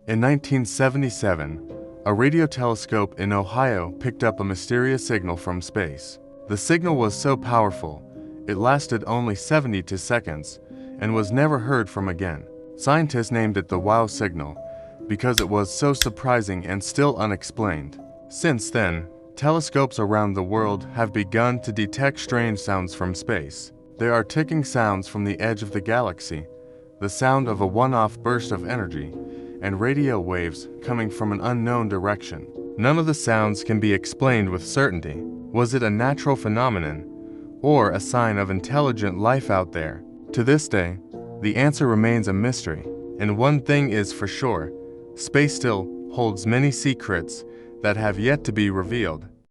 In 1977, a radio telescope in Ohio picked up a mysterious signal from space. The signal was so powerful, it lasted only 72 seconds and was never heard from again. Scientists named it the WOW signal because it was so surprising and still unexplained. Since then, telescopes around the world have begun to detect strange sounds from space. There are ticking sounds from the edge of the galaxy, the sound of a one-off burst of energy, and radio waves coming from an unknown direction. None of the sounds can be explained with certainty. Was it a natural phenomenon, or a sign of intelligent life out there? To this day, the answer remains a mystery. And one thing is for sure, space still holds many secrets that have yet to be revealed.